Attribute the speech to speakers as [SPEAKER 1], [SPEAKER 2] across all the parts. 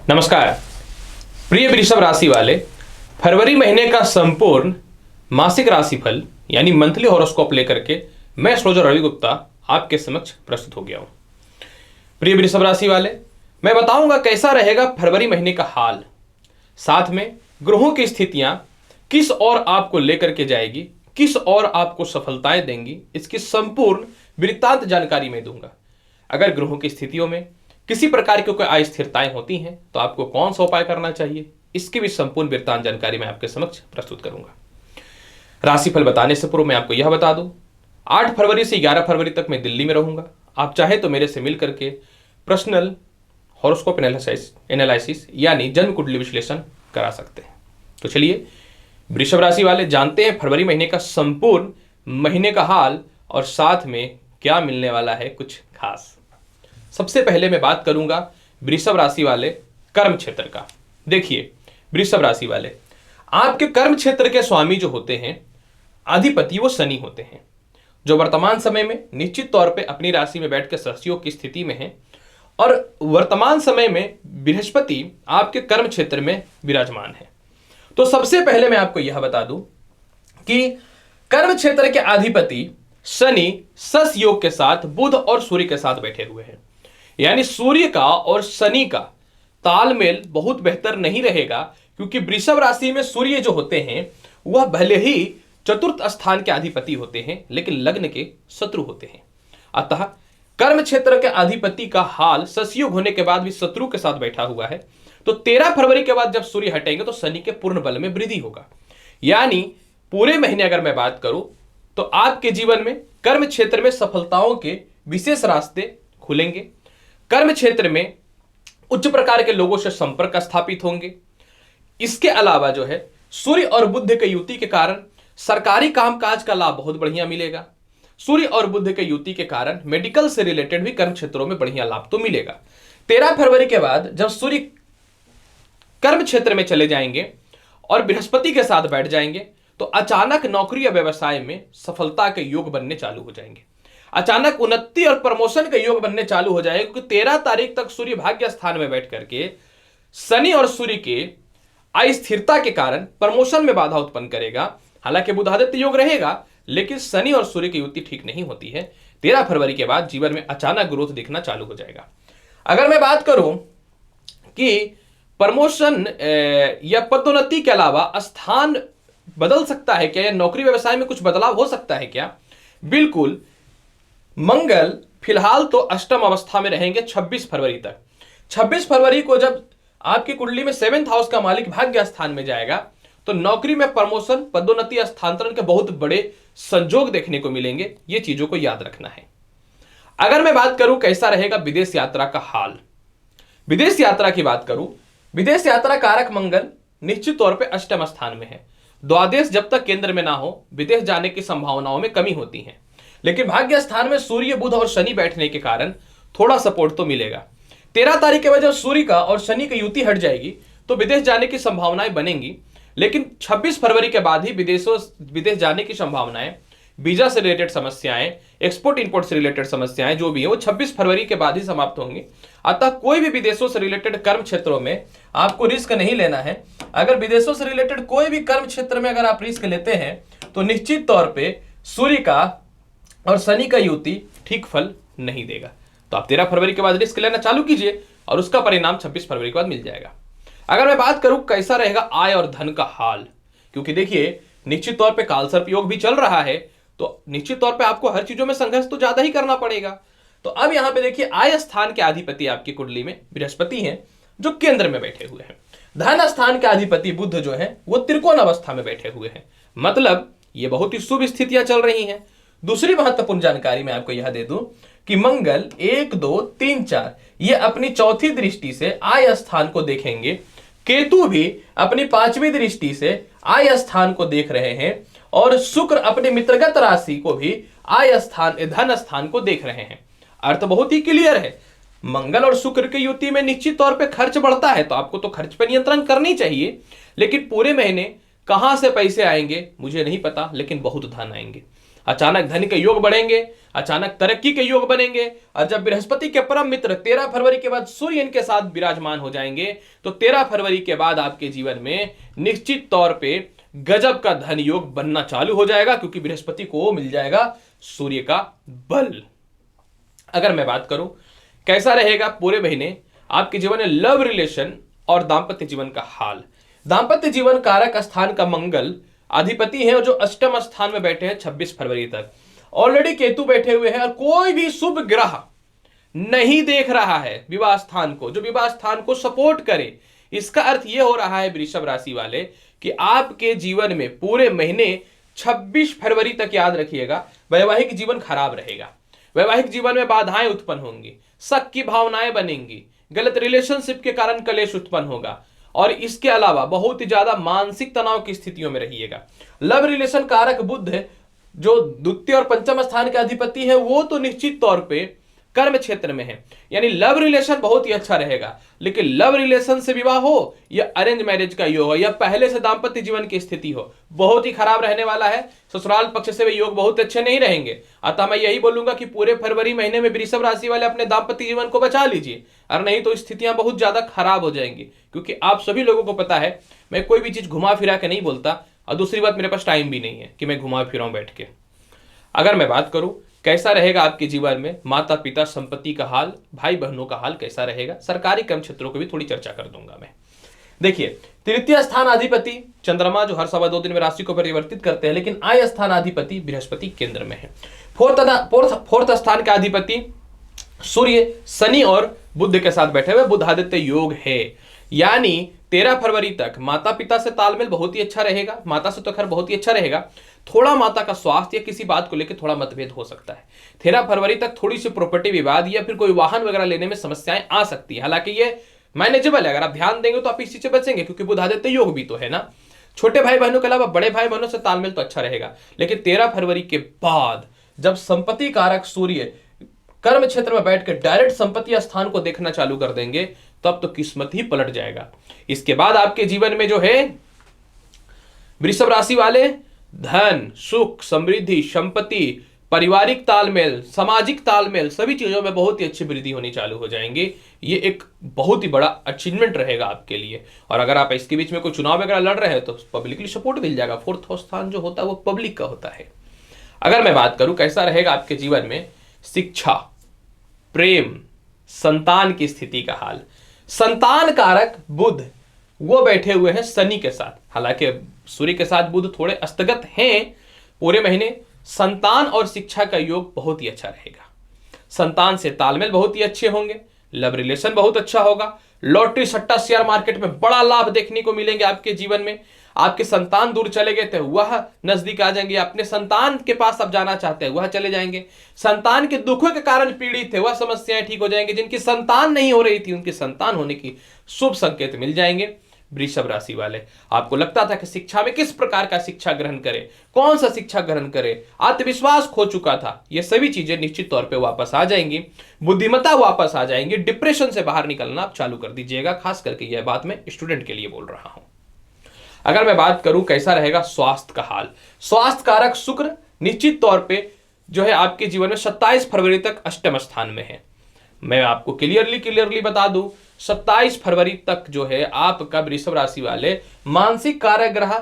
[SPEAKER 1] नमस्कार प्रिय वृषभ राशि वाले, फरवरी महीने का संपूर्ण मासिक राशिफल यानी मंथली हॉरोस्कोप लेकर के मैं एस्ट्रोलॉजर रवि गुप्ता आपके समक्ष प्रस्तुत हो गया हूं। प्रिय वृषभ राशि वाले, मैं बताऊंगा कैसा रहेगा फरवरी महीने का हाल, साथ में ग्रहों की स्थितियां किस ओर आपको लेकर के जाएगी, किस ओर आपको सफलताएं देंगी, इसकी संपूर्ण वृत्तांत जानकारी मैं दूंगा। अगर ग्रहों की स्थितियों में किसी प्रकार की कोई अस्थिरताएं होती हैं तो आपको कौन सा उपाय करना चाहिए, इसकी भी संपूर्ण वृत्तांत जानकारी मैं आपके समक्ष प्रस्तुत करूंगा। राशिफल बताने से पूर्व मैं आपको यह बता दूं, 8 फरवरी से 11 फरवरी तक मैं दिल्ली में रहूंगा। आप चाहे तो मेरे से मिल करके पर्सनल हॉरोस्कोप एनालिसिस यानी जन्म कुंडली विश्लेषण करा सकते हैं। तो चलिए वृषभ राशि वाले जानते हैं फरवरी महीने का संपूर्ण महीने का हाल और साथ में क्या मिलने वाला है कुछ खास। सबसे पहले मैं बात करूंगा वृषभ राशि वाले कर्म क्षेत्र का। देखिए वृषभ राशि वाले, आपके कर्म क्षेत्र के स्वामी जो होते हैं, अधिपति, वो शनि होते हैं, जो वर्तमान समय में निश्चित तौर पे अपनी राशि में बैठ के सहयोग की स्थिति में है और वर्तमान समय में बृहस्पति आपके कर्म क्षेत्र में विराजमान है। तो सबसे पहले मैं आपको यह बता दूं कि कर्म क्षेत्र के अधिपति शनि सस योग के साथ बुध और सूर्य के साथ बैठे हुए हैं, यानी सूर्य का और शनि का तालमेल बहुत बेहतर नहीं रहेगा, क्योंकि वृषभ राशि में सूर्य जो होते हैं वह भले ही चतुर्थ स्थान के अधिपति होते हैं लेकिन लग्न के शत्रु होते हैं। अतः कर्म क्षेत्र के अधिपति का हाल ससयोग होने के बाद भी शत्रु के साथ बैठा हुआ है। तो 13 फरवरी के बाद जब सूर्य हटेंगे तो शनि के पूर्ण बल में वृद्धि होगा, यानी पूरे महीने अगर मैं बात करूं तो आपके जीवन में कर्म क्षेत्र में सफलताओं के विशेष रास्ते खुलेंगे। कर्म क्षेत्र में उच्च प्रकार के लोगों से संपर्क स्थापित होंगे। इसके अलावा जो है सूर्य और बुध के युति के कारण सरकारी कामकाज का लाभ बहुत बढ़िया मिलेगा। सूर्य और बुध के युति के कारण मेडिकल से रिलेटेड भी कर्म क्षेत्रों में बढ़िया लाभ तो मिलेगा। 13 फरवरी के बाद जब सूर्य कर्म क्षेत्र में चले जाएंगे और बृहस्पति के साथ बैठ जाएंगे तो अचानक नौकरी या व्यवसाय में सफलता के योग बनने चालू हो जाएंगे। अचानक उन्नति और प्रमोशन के योग बनने चालू हो जाएगा, क्योंकि 13 तारीख तक सूर्य भाग्य स्थान में बैठ करके शनि और सूर्य के अस्थिरता के कारण प्रमोशन में बाधा उत्पन्न करेगा। हालांकि बुधादित्य योग रहेगा लेकिन शनि और सूर्य की युति ठीक नहीं होती है। 13 फरवरी के बाद जीवन में अचानक ग्रोथ दिखना चालू हो जाएगा। अगर मैं बात करूं कि प्रमोशन या पदोन्नति के अलावा स्थान बदल सकता है क्या, या नौकरी व्यवसाय में कुछ बदलाव हो सकता है क्या, बिल्कुल। मंगल फिलहाल तो अष्टम अवस्था में रहेंगे 26 फरवरी तक। 26 फरवरी को जब आपकी कुंडली में 7th हाउस का मालिक भाग्य स्थान में जाएगा तो नौकरी में प्रमोशन, पदोन्नति, स्थानांतरण के बहुत बड़े संजोग देखने को मिलेंगे। ये चीजों को याद रखना है। अगर मैं बात करूं कैसा रहेगा विदेश यात्रा का हाल, विदेश यात्रा की बात करूं, विदेश यात्रा कारक मंगल निश्चित तौर पर अष्टम स्थान में है। द्वादश जब तक केंद्र में ना हो विदेश जाने की संभावनाओं में कमी होती है, लेकिन भाग्य स्थान में सूर्य, बुध और शनि बैठने के कारण थोड़ा सपोर्ट तो मिलेगा। 13 तारीख के बाद जब सूर्य का और शनि की युति हट जाएगी तो विदेश जाने की संभावनाएं बनेंगी, लेकिन 26 फरवरी के बाद ही विदेश जाने की संभावनाएं, वीजा से रिलेटेड समस्याएं, एक्सपोर्ट इंपोर्ट से रिलेटेड समस्याएं जो भी है वो 26 फरवरी के बाद ही समाप्त होंगी। अतः कोई भी विदेशों से रिलेटेड कर्म क्षेत्रों में आपको रिस्क नहीं लेना है। अगर विदेशों से रिलेटेड कोई भी कर्म क्षेत्र में अगर आप रिस्क लेते हैं तो निश्चित तौर पर सूर्य का और शनि का युति ठीक फल नहीं देगा। तो आप 13 फरवरी के बाद रिस्क लेना चालू कीजिए और उसका परिणाम 26 फरवरी के बाद मिल जाएगा। अगर मैं बात करूं कैसा रहेगा आय और धन का हाल, क्योंकि देखिए निश्चित तौर पे कालसर्प योग भी चल रहा है तो निश्चित तौर पे आपको हर चीजों में संघर्ष तो ज्यादा ही करना पड़ेगा। तो अब यहां पे देखिए आय स्थान के अधिपति आपकी कुंडली में बृहस्पति हैं जो केंद्र में बैठे हुए हैं। धन स्थान के अधिपति बुध जो है वो त्रिकोण अवस्था में बैठे हुए हैं, मतलब ये बहुत ही शुभ स्थितियां चल रही हैं। दूसरी महत्वपूर्ण जानकारी मैं आपको यह दे दूं कि मंगल 1, 2, 3, 4 ये अपनी चौथी दृष्टि से आय स्थान को देखेंगे। केतु भी अपनी 5वीं दृष्टि से आय स्थान को देख रहे हैं और शुक्र अपने मित्रगत राशि को भी आय स्थान, धन स्थान को देख रहे हैं। अर्थ बहुत ही क्लियर है। मंगल और शुक्र की युति में निश्चित तौर पे खर्च बढ़ता है तो आपको तो खर्च पर नियंत्रण करनी चाहिए, लेकिन पूरे महीने कहां से पैसे आएंगे मुझे नहीं पता, लेकिन बहुत धन आएंगे। अचानक धन के योग बढ़ेंगे, अचानक तरक्की के योग बनेंगे। और जब बृहस्पति के परम मित्र 13 फरवरी के बाद सूर्य इनके साथ विराजमान हो जाएंगे तो 13 फरवरी के बाद आपके जीवन में निश्चित तौर पे गजब का धन योग बनना चालू हो जाएगा, क्योंकि बृहस्पति को मिल जाएगा सूर्य का बल। अगर मैं बात करूं कैसा रहेगा पूरे महीने आपके जीवन में लव रिलेशन और दांपत्य जीवन का हाल। दांपत्य जीवन कारक स्थान का मंगल अधिपति है, जो अष्टम स्थान में बैठे हैं 26 फरवरी तक। ऑलरेडी केतु बैठे हुए हैं और कोई भी शुभ ग्रह नहीं देख रहा है विवाह स्थान को, जो विवाह स्थान को सपोर्ट करे। इसका अर्थ यह हो रहा है वृषभ राशि वाले कि आपके जीवन में पूरे महीने 26 फरवरी तक, याद रखिएगा, वैवाहिक जीवन खराब रहेगा। वैवाहिक जीवन में बाधाएं उत्पन्न होंगी, शक की भावनाएं बनेंगी, गलत रिलेशनशिप के कारण कलेश उत्पन्न होगा और इसके अलावा बहुत ही ज्यादा मानसिक तनाव की स्थितियों में रहिएगा। लव रिलेशन कारक बुध जो द्वितीय और पंचम स्थान के अधिपति है, वो तो निश्चित तौर पे कर्म क्षेत्र में है, यानी लव रिलेशन बहुत ही अच्छा रहेगा। लेकिन लव रिलेशन से विवाह हो या अरेंज मैरिज का योग हो या पहले से दाम्पत्य जीवन की स्थिति हो, बहुत ही खराब रहने वाला है। ससुराल पक्ष से भी योग बहुत अच्छे नहीं रहेंगे। अतः मैं यही बोलूंगा कि पूरे फरवरी महीने में वृषभ राशि वाले अपने दाम्पत्य जीवन को बचा लीजिए, और नहीं तो स्थितियां बहुत ज्यादा खराब हो जाएंगी। क्योंकि आप सभी लोगों को पता है मैं कोई भी चीज घुमा फिरा के नहीं बोलता, और दूसरी बात मेरे पास टाइम भी नहीं है कि मैं घुमा फिराऊं बैठ के। अगर मैं बात करूं कैसा रहेगा आपके जीवन में माता पिता संपत्ति का हाल, भाई बहनों का हाल कैसा रहेगा, सरकारी कर्म क्षेत्रों को भी थोड़ी चर्चा कर दूंगा मैं। देखिए, तृतीय स्थान अधिपति चंद्रमा जो हर सवा 2 दिन में राशि को परिवर्तित करते हैं, लेकिन आय स्थान अधिपति बृहस्पति केंद्र में है। फोर्थ स्थान का अधिपति सूर्य शनि और बुध के साथ बैठे हुए बुधादित्य योग है। यानी 13 फरवरी तक माता पिता से तालमेल बहुत ही अच्छा रहेगा। माता से तो खैर बहुत ही अच्छा रहेगा, थोड़ा माता का स्वास्थ्य या किसी बात को लेकर थोड़ा मतभेद हो सकता है। 13 फरवरी तक थोड़ी सी प्रॉपर्टी विवाद या फिर कोई वाहन वगैरह लेने में समस्याएं आ सकती है। हालांकि ये मैनेजेबल है, अगर आप ध्यान देंगे तो आप इस चीज से बचेंगे, क्योंकि बुधादित्य योग भी तो है ना। छोटे भाई बहनों के अलावा बड़े भाई बहनों से तालमेल तो अच्छा रहेगा। लेकिन 13 फरवरी के बाद जब संपत्ति कारक सूर्य कर्म क्षेत्र में बैठ कर डायरेक्ट संपत्ति स्थान को देखना चालू कर देंगे, तब तो किस्मत ही पलट जाएगा। इसके बाद आपके जीवन में जो है वृषभ राशि वाले धन, सुख, समृद्धि, संपत्ति, पारिवारिक तालमेल, सामाजिक तालमेल, सभी चीजों में बहुत ही अच्छी वृद्धि होनी चालू हो जाएंगे। ये एक बहुत ही बड़ा अचीवमेंट रहेगा आपके लिए। और अगर आप इसके बीच में कोई चुनाव वगैरह लड़ रहे हैं तो पब्लिकली सपोर्ट मिल जाएगा। फोर्थ स्थान जो होता है वो पब्लिक का होता है। अगर मैं बात करूं कैसा रहेगा आपके जीवन में शिक्षा, प्रेम, संतान की स्थिति का हाल। संतान कारक बुध वो बैठे हुए हैं शनि के साथ, हालांकि सूर्य के साथ बुध थोड़े अस्तगत हैं पूरे महीने। संतान और शिक्षा का योग बहुत ही अच्छा रहेगा। संतान से तालमेल बहुत ही अच्छे होंगे, लव रिलेशन बहुत अच्छा होगा। लॉटरी, सट्टा, शेयर मार्केट में बड़ा लाभ देखने को मिलेंगे आपके जीवन में। आपके संतान दूर चले गए थे वह नजदीक आ जाएंगे, अपने संतान के पास अब जाना चाहते हैं वह चले जाएंगे। संतान के दुखों के कारण पीड़ित थे वह समस्याएं ठीक हो जाएंगी। जिनकी संतान नहीं हो रही थी उनकी संतान होने की शुभ संकेत मिल जाएंगे। वृषभ राशि वाले, आपको लगता था कि शिक्षा में किस प्रकार का शिक्षा ग्रहण करें, कौन सा शिक्षा ग्रहण करें, आत्मविश्वास खो चुका था, ये सभी चीजें निश्चित तौर पे वापस आ जाएंगी। बुद्धिमत्ता वापस आ जाएंगी। डिप्रेशन से बाहर निकलना आप चालू कर दीजिएगा। खास करके यह बात मैं स्टूडेंट के लिए बोल रहा हूं। अगर मैं बात करूं कैसा रहेगा स्वास्थ्य का हाल, स्वास्थ्य कारक शुक्र निश्चित तौर पे जो है आपके जीवन में 27 फरवरी तक अष्टम स्थान में है। मैं आपको क्लियरली बता दूं 27 फरवरी तक जो है आपका वृषभ राशि वाले मानसिक कारक ग्रह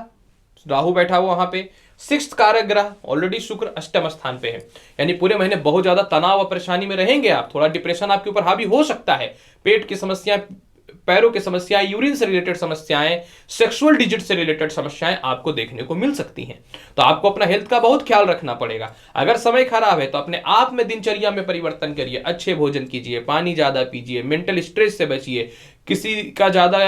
[SPEAKER 1] राहु बैठा हुआ वहां पे, 6th कारक ग्रह ऑलरेडी शुक्र अष्टम स्थान पे है। यानी पूरे महीने बहुत ज्यादा तनाव और परेशानी में रहेंगे आप। थोड़ा डिप्रेशन आपके ऊपर हावी हो सकता है। पेट की समस्या, पैरों की समस्याएं, यूरिन से रिलेटेड समस्याएं, सेक्सुअल डिजिट से रिलेटेड समस्याएं आपको देखने को मिल सकती हैं। तो आपको अपना हेल्थ का बहुत ख्याल रखना पड़ेगा। अगर समय खराब है तो अपने आप में दिनचर्या में परिवर्तन करिए, अच्छे भोजन कीजिए, पानी ज्यादा पीजिए, मेंटल स्ट्रेस से बचिए, किसी का ज्यादा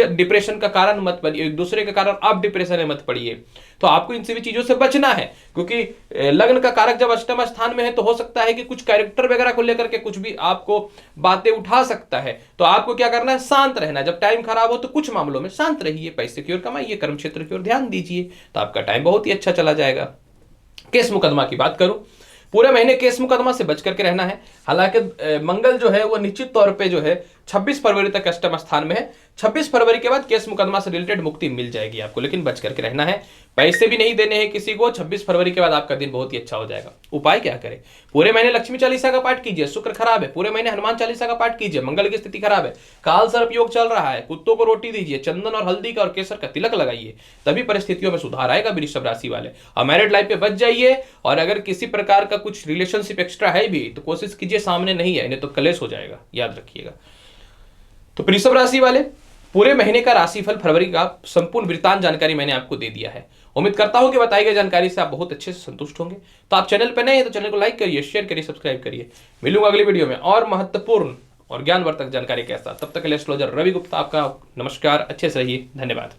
[SPEAKER 1] डिप्रेशन का कारण मत बनिए, एक दूसरे के कारण आप डिप्रेशन में मत पड़िए। तो आपको इन सभी चीजों से बचना है, क्योंकि लग्न का कारक जब अष्टम स्थान में है तो हो सकता है कि कुछ कैरेक्टर वगैरह को लेकर के कुछ भी आपको बातें उठा सकता है। तो आपको क्या करना है, शांत रहना है। जब टाइम खराब हो तो कुछ मामलों में शांत रहिए, पैसे की ओर कमाइए, कर्म क्षेत्र की ओर ध्यान दीजिए, तो आपका टाइम बहुत ही अच्छा चला जाएगा। केस मुकदमा की बात करूं, पूरे महीने केस मुकदमा से बच करके रहना है। हालांकि मंगल जो है वो निश्चित तौर पे जो है 26 फरवरी तक अष्टम स्थान में है। 26 फरवरी के बाद केस मुकदमा से रिलेटेड मुक्ति मिल जाएगी आपको, लेकिन बच करके रहना है, पैसे भी नहीं देने हैं किसी को। 26 फरवरी के बाद आपका दिन बहुत ही अच्छा हो जाएगा। उपाय क्या करें? पूरे महीने लक्ष्मी चालीसा का पाठ कीजिए, शुक्र खराब है। पूरे महीने हनुमान चालीसा का पाठ कीजिए, मंगल की स्थिति खराब है। काल सर्प योग चल रहा है, कुत्तों को रोटी दीजिए, चंदन और हल्दी का और केसर का तिलक लगाइए, तभी परिस्थितियों में सुधार आएगा वृषभ राशि वाले। और मैरिड लाइफ पे बच जाइए, और अगर किसी प्रकार का कुछ रिलेशनशिप एक्स्ट्रा है भी तो कोशिश कीजिए सामने नहीं है, नहीं तो कलेश हो जाएगा, याद रखिएगा। तो वृषभ राशि वाले, पूरे महीने का राशिफल फरवरी का संपूर्ण वृत्तांत जानकारी मैंने आपको दे दिया है। उम्मीद करता हूं कि बताई गई जानकारी से आप बहुत अच्छे से संतुष्ट होंगे। तो आप चैनल पर नए हैं तो चैनल को लाइक करिए, शेयर करिए, सब्सक्राइब करिए। मिलूंगा अगली वीडियो में और महत्वपूर्ण और ज्ञानवर्धक जानकारी के साथ। तब तक के लिए एस्ट्रोलॉजर रवि गुप्ता आपका नमस्कार। अच्छे से रहिए, धन्यवाद।